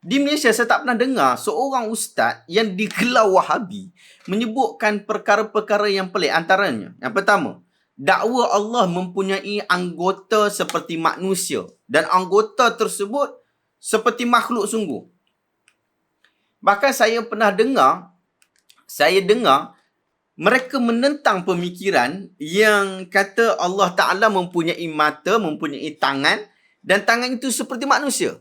Di Malaysia saya tak pernah dengar seorang ustaz yang digelar Wahabi menyebutkan perkara-perkara yang pelik. Antaranya, yang pertama, dakwa Allah mempunyai anggota seperti manusia dan anggota tersebut seperti makhluk sungguh. Bahkan saya dengar mereka menentang pemikiran yang kata Allah Ta'ala mempunyai mata, mempunyai tangan, dan tangan itu seperti manusia.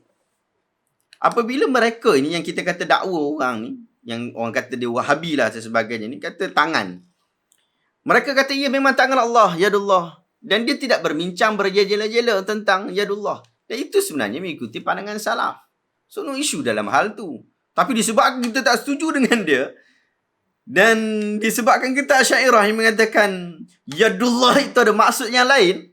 Apabila mereka ni yang kita kata dakwa orang ni, yang orang kata dia Wahabi lah dan sebagainya ni, kata tangan. Mereka kata ia memang tangan Allah, yadullah. Dan dia tidak berbincang berjela-jela tentang yadullah. Dan itu sebenarnya mengikuti pandangan salaf. So no isu dalam hal tu. Tapi disebabkan kita tak setuju dengan dia, dan disebabkan kita Asy'ariyah yang mengatakan yadullah itu ada maksud yang lain,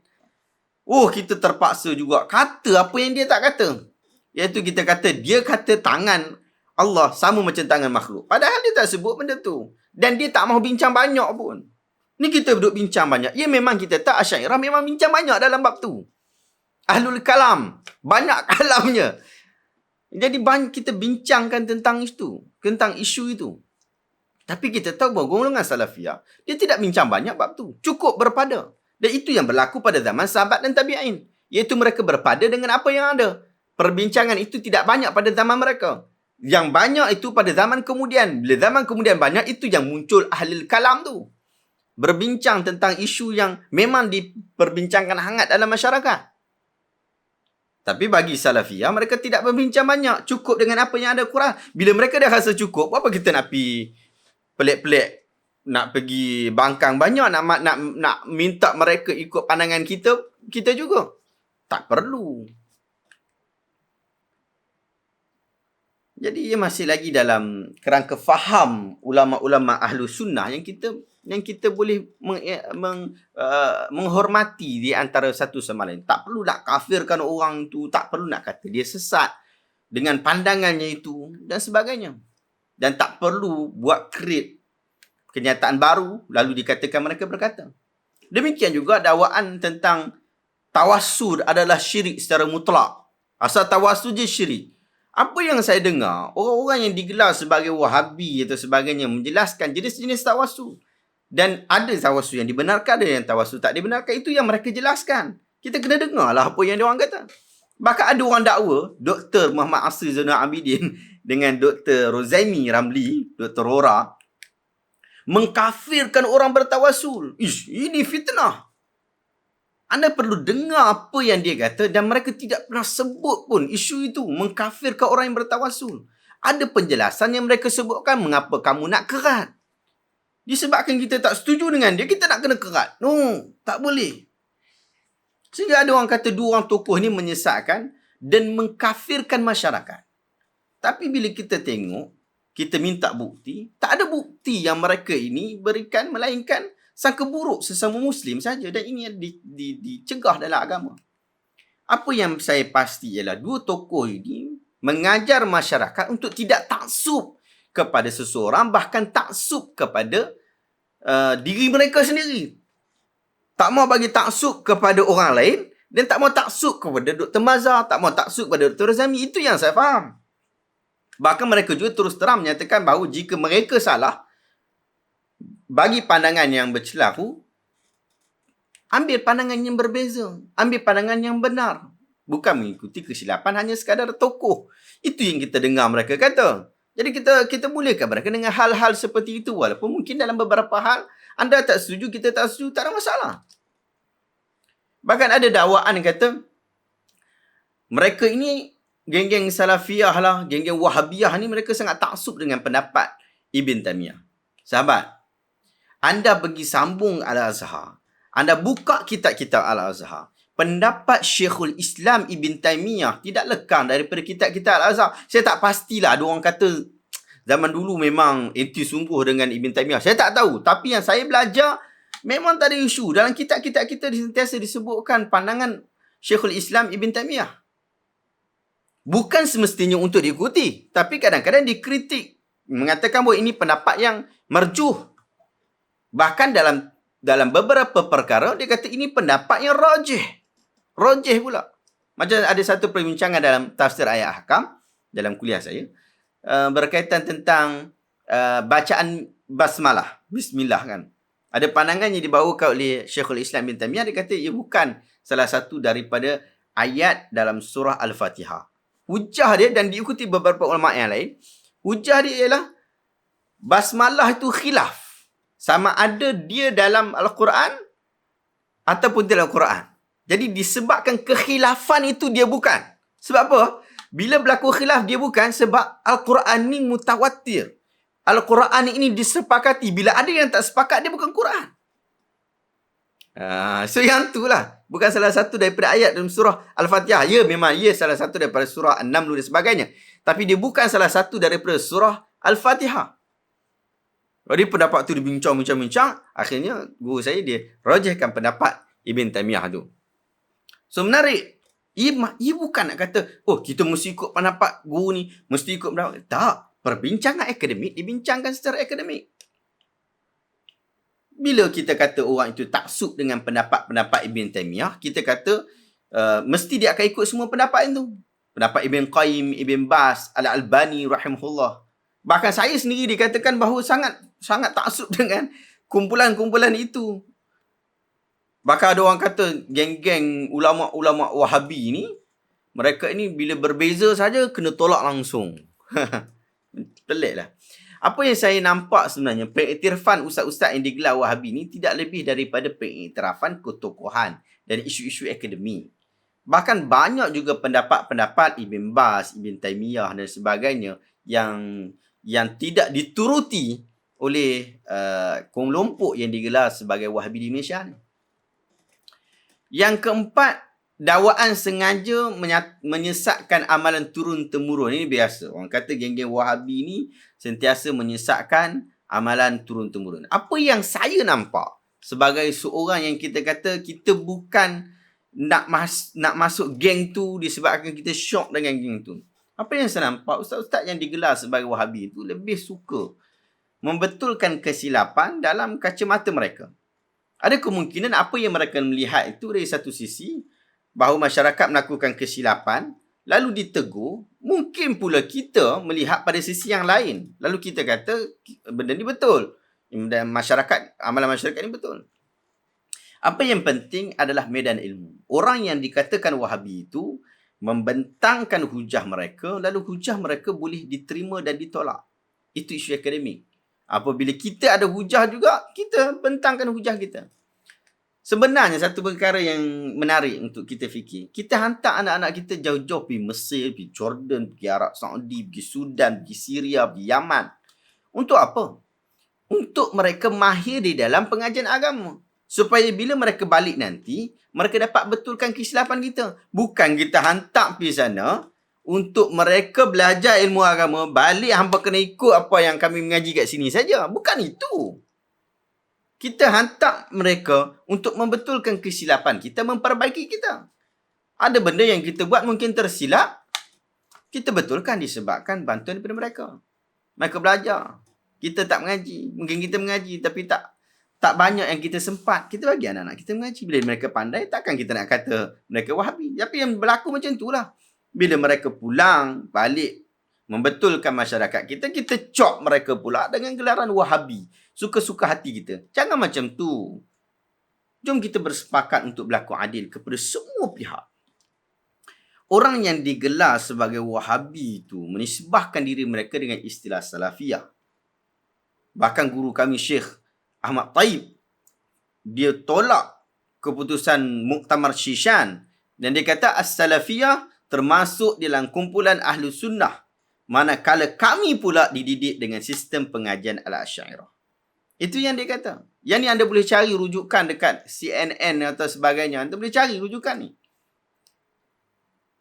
kita terpaksa juga kata apa yang dia tak kata. Iaitu kita kata, dia kata tangan Allah sama macam tangan makhluk. Padahal dia tak sebut benda tu. Dan dia tak mahu bincang banyak pun. Ni kita duduk bincang banyak. Ya memang kita tak Asy'ariyah memang bincang banyak dalam bab tu. Ahlul kalam. Banyak kalamnya. Jadi kita bincangkan tentang isu itu. Tapi kita tahu bahawa golongan salafiyah, dia tidak bincang banyak bab tu. Cukup berpada. Dan itu yang berlaku pada zaman sahabat dan tabi'in. Iaitu mereka berpada dengan apa yang ada. Perbincangan itu tidak banyak pada zaman mereka. Yang banyak itu pada zaman kemudian. Bila zaman kemudian banyak, itu yang muncul ahlul kalam tu. Berbincang tentang isu yang memang diperbincangkan hangat dalam masyarakat. Tapi bagi salafiyah, mereka tidak berbincang banyak. Cukup dengan apa yang ada Quran. Bila mereka dah rasa cukup, apa kita nak pergi pelik-pelik, nak pergi bangkang banyak, nak minta mereka ikut pandangan kita juga? Tak perlu. Jadi ia masih lagi dalam kerangka faham ulama-ulama ahlu sunnah yang kita boleh menghormati di antara satu sama lain. Tak perlu nak kafirkan orang tu, tak perlu nak kata dia sesat dengan pandangannya itu dan sebagainya. Dan tak perlu buat create kenyataan baru lalu dikatakan mereka berkata. Demikian juga dakwaan tentang tawassul adalah syirik secara mutlak. Asal tawassul je syirik. Apa yang saya dengar, orang-orang yang digelar sebagai Wahabi atau sebagainya menjelaskan jenis-jenis tawassul. Dan ada tawassul yang dibenarkan, ada yang tawassul tak dibenarkan. Itu yang mereka jelaskan. Kita kena dengarlah apa yang diorang kata. Bahkan ada orang dakwa, Dr. Muhammad Asri Zainal Abidin dengan Dr. Rozaimi Ramli, Dr. Rora, mengkafirkan orang bertawassul. Ini fitnah. Anda perlu dengar apa yang dia kata dan mereka tidak pernah sebut pun isu itu mengkafirkan orang yang bertawassul. Ada penjelasan yang mereka sebutkan mengapa kamu nak kerat. Disebabkan kita tak setuju dengan dia, kita nak kena kerat. No, tak boleh. Sehingga ada orang kata dua orang tokoh ni menyesatkan dan mengkafirkan masyarakat. Tapi bila kita tengok, kita minta bukti, tak ada bukti yang mereka ini berikan melainkan sangka buruk sesama Muslim saja, dan ini dicegah dalam agama. Apa yang saya pasti ialah dua tokoh ini mengajar masyarakat untuk tidak taksub kepada seseorang, bahkan taksub kepada diri mereka sendiri. Tak mau bagi taksub kepada orang lain dan tak mau taksub kepada Dr. Mazhar, tak mau taksub kepada Dr. Razami. Itu yang saya faham. Bahkan mereka juga terus terang menyatakan bahawa jika mereka salah, bagi pandangan yang bercelaru, ambil pandangan yang berbeza. Ambil pandangan yang benar. Bukan mengikuti kesilapan hanya sekadar tokoh. Itu yang kita dengar mereka kata. Jadi kita bolehkan mereka dengan hal-hal seperti itu. Walaupun mungkin dalam beberapa hal, anda tak setuju, kita tak setuju, tak ada masalah. Bahkan ada dakwaan yang kata, mereka ini, geng-geng salafiyah lah, geng-geng wahabiyah ni, mereka sangat taksub dengan pendapat Ibn Taymiyah. Sahabat, anda pergi sambung Al-Azhar. Anda buka kitab-kitab Al-Azhar. Pendapat Syekhul Islam Ibn Taymiyah tidak lekang daripada kitab-kitab Al-Azhar. Saya tak pastilah. Ada orang kata zaman dulu memang anti sungguh dengan Ibn Taymiyah. Saya tak tahu. Tapi yang saya belajar, memang tak ada isu. Dalam kitab-kitab kita sentiasa disebutkan pandangan Syekhul Islam Ibn Taymiyah. Bukan semestinya untuk diikuti. Tapi kadang-kadang dikritik. Mengatakan bahawa ini pendapat yang merjuh. Bahkan dalam beberapa perkara, dia kata ini pendapat yang rajih. Rajih pula. Macam ada satu perbincangan dalam tafsir ayat ahkam. dalam kuliah saya, berkaitan tentang bacaan basmalah, bismillah kan. Ada pandangan yang dibawakan oleh Syekhul Islam bin Taimiyah, dia kata ia bukan salah satu daripada ayat dalam surah Al-Fatihah. Hujah dia, dan diikuti beberapa ulama yang lain, hujah dia ialah basmalah itu khilaf. Sama ada dia dalam Al-Quran ataupun dalam Al-Quran. Jadi disebabkan kekhilafan itu dia bukan. Sebab apa? Bila berlaku khilaf dia bukan sebab Al-Quran ni mutawatir. Al-Quran ini disepakati. Bila ada yang tak sepakat, dia bukan Quran. So yang tu lah. Bukan salah satu daripada ayat dalam surah Al-Fatihah. Ya, memang ia salah satu daripada surah An-Naml dan sebagainya. Tapi dia bukan salah satu daripada surah Al-Fatihah. Jadi pendapat tu dibincang-bincang. Akhirnya guru saya dia rajihkan pendapat Ibn Taimiyah tu. So menarik. Ia bukan nak kata, oh kita mesti ikut pendapat guru ni. Mesti ikut pendapat. Tak. Perbincangan akademik dibincangkan secara akademik. Bila kita kata orang itu taksub dengan pendapat-pendapat Ibn Taimiyah, kita kata mesti dia akan ikut semua pendapat itu. Pendapat Ibn Qayyim, Ibn Baz, Al-Albani rahimahullah. Bahkan saya sendiri dikatakan bahawa sangat taksub dengan kumpulan-kumpulan itu. Bahkan ada orang kata geng-geng ulama-ulama Wahabi ni, mereka ini bila berbeza saja kena tolak langsung. Pelik lah. Apa yang saya nampak sebenarnya, pengiktirafan ustaz-ustaz yang digelar Wahabi ni tidak lebih daripada pengiktirafan ketokohan dan isu-isu akademik. Bahkan banyak juga pendapat-pendapat Ibn Baz, Ibn Taimiyah dan sebagainya yang tidak dituruti oleh kelompok yang digelar sebagai Wahabi di Malaysia ni. Yang keempat, dakwaan sengaja menyesatkan amalan turun-temurun. Ini biasa. Orang kata geng-geng Wahabi ni sentiasa menyesatkan amalan turun-temurun. Apa yang saya nampak sebagai seorang yang kita kata kita bukan nak masuk geng tu disebabkan kita syok dengan geng tu. Apa yang saya nampak, ustaz-ustaz yang digelar sebagai Wahabi itu lebih suka membetulkan kesilapan dalam kacamata mereka. Ada kemungkinan apa yang mereka melihat itu dari satu sisi, bahawa masyarakat melakukan kesilapan, lalu ditegur. Mungkin pula kita melihat pada sisi yang lain. Lalu kita kata, benda ni betul. Dan amalan masyarakat ni betul. Apa yang penting adalah medan ilmu. Orang yang dikatakan Wahabi itu, membentangkan hujah mereka, lalu hujah mereka boleh diterima dan ditolak. Itu isu akademik. Apabila kita ada hujah juga, kita bentangkan hujah kita. Sebenarnya satu perkara yang menarik untuk kita fikir, kita hantar anak-anak kita jauh-jauh pergi Mesir, pergi Jordan, pergi Arab Saudi, pergi Sudan, pergi Syria, pergi Yaman. Untuk apa? Untuk mereka mahir di dalam pengajian agama. Supaya bila mereka balik nanti, mereka dapat betulkan kesilapan kita. Bukan kita hantar pergi sana untuk mereka belajar ilmu agama, balik hampa kena ikut apa yang kami mengaji kat sini saja. Bukan itu. Kita hantar mereka untuk membetulkan kesilapan kita, memperbaiki kita. Ada benda yang kita buat mungkin tersilap, kita betulkan disebabkan bantuan daripada mereka. Mereka belajar. Kita tak mengaji. Mungkin kita mengaji tapi tak banyak yang kita sempat. Kita bagi anak-anak kita mengaji. Bila mereka pandai, takkan kita nak kata mereka Wahabi. Tapi yang berlaku macam itulah. Bila mereka pulang, balik, membetulkan masyarakat kita, kita cop mereka pula dengan gelaran Wahabi. Suka-suka hati kita. Jangan macam tu. Jom kita bersepakat untuk berlaku adil kepada semua pihak. Orang yang digelar sebagai Wahabi itu menisbahkan diri mereka dengan istilah Salafiyah. Bahkan guru kami Syekh Ahmad Taib, dia tolak keputusan Muktamar Shishan. Dan dia kata As-Salafiyah termasuk dalam kumpulan Ahlu Sunnah. Manakala kami pula dididik dengan sistem pengajian Al-Asy'ariyah. Itu yang dia kata. Yang ni anda boleh cari rujukan dekat CNN atau sebagainya. Anda boleh cari rujukan ni.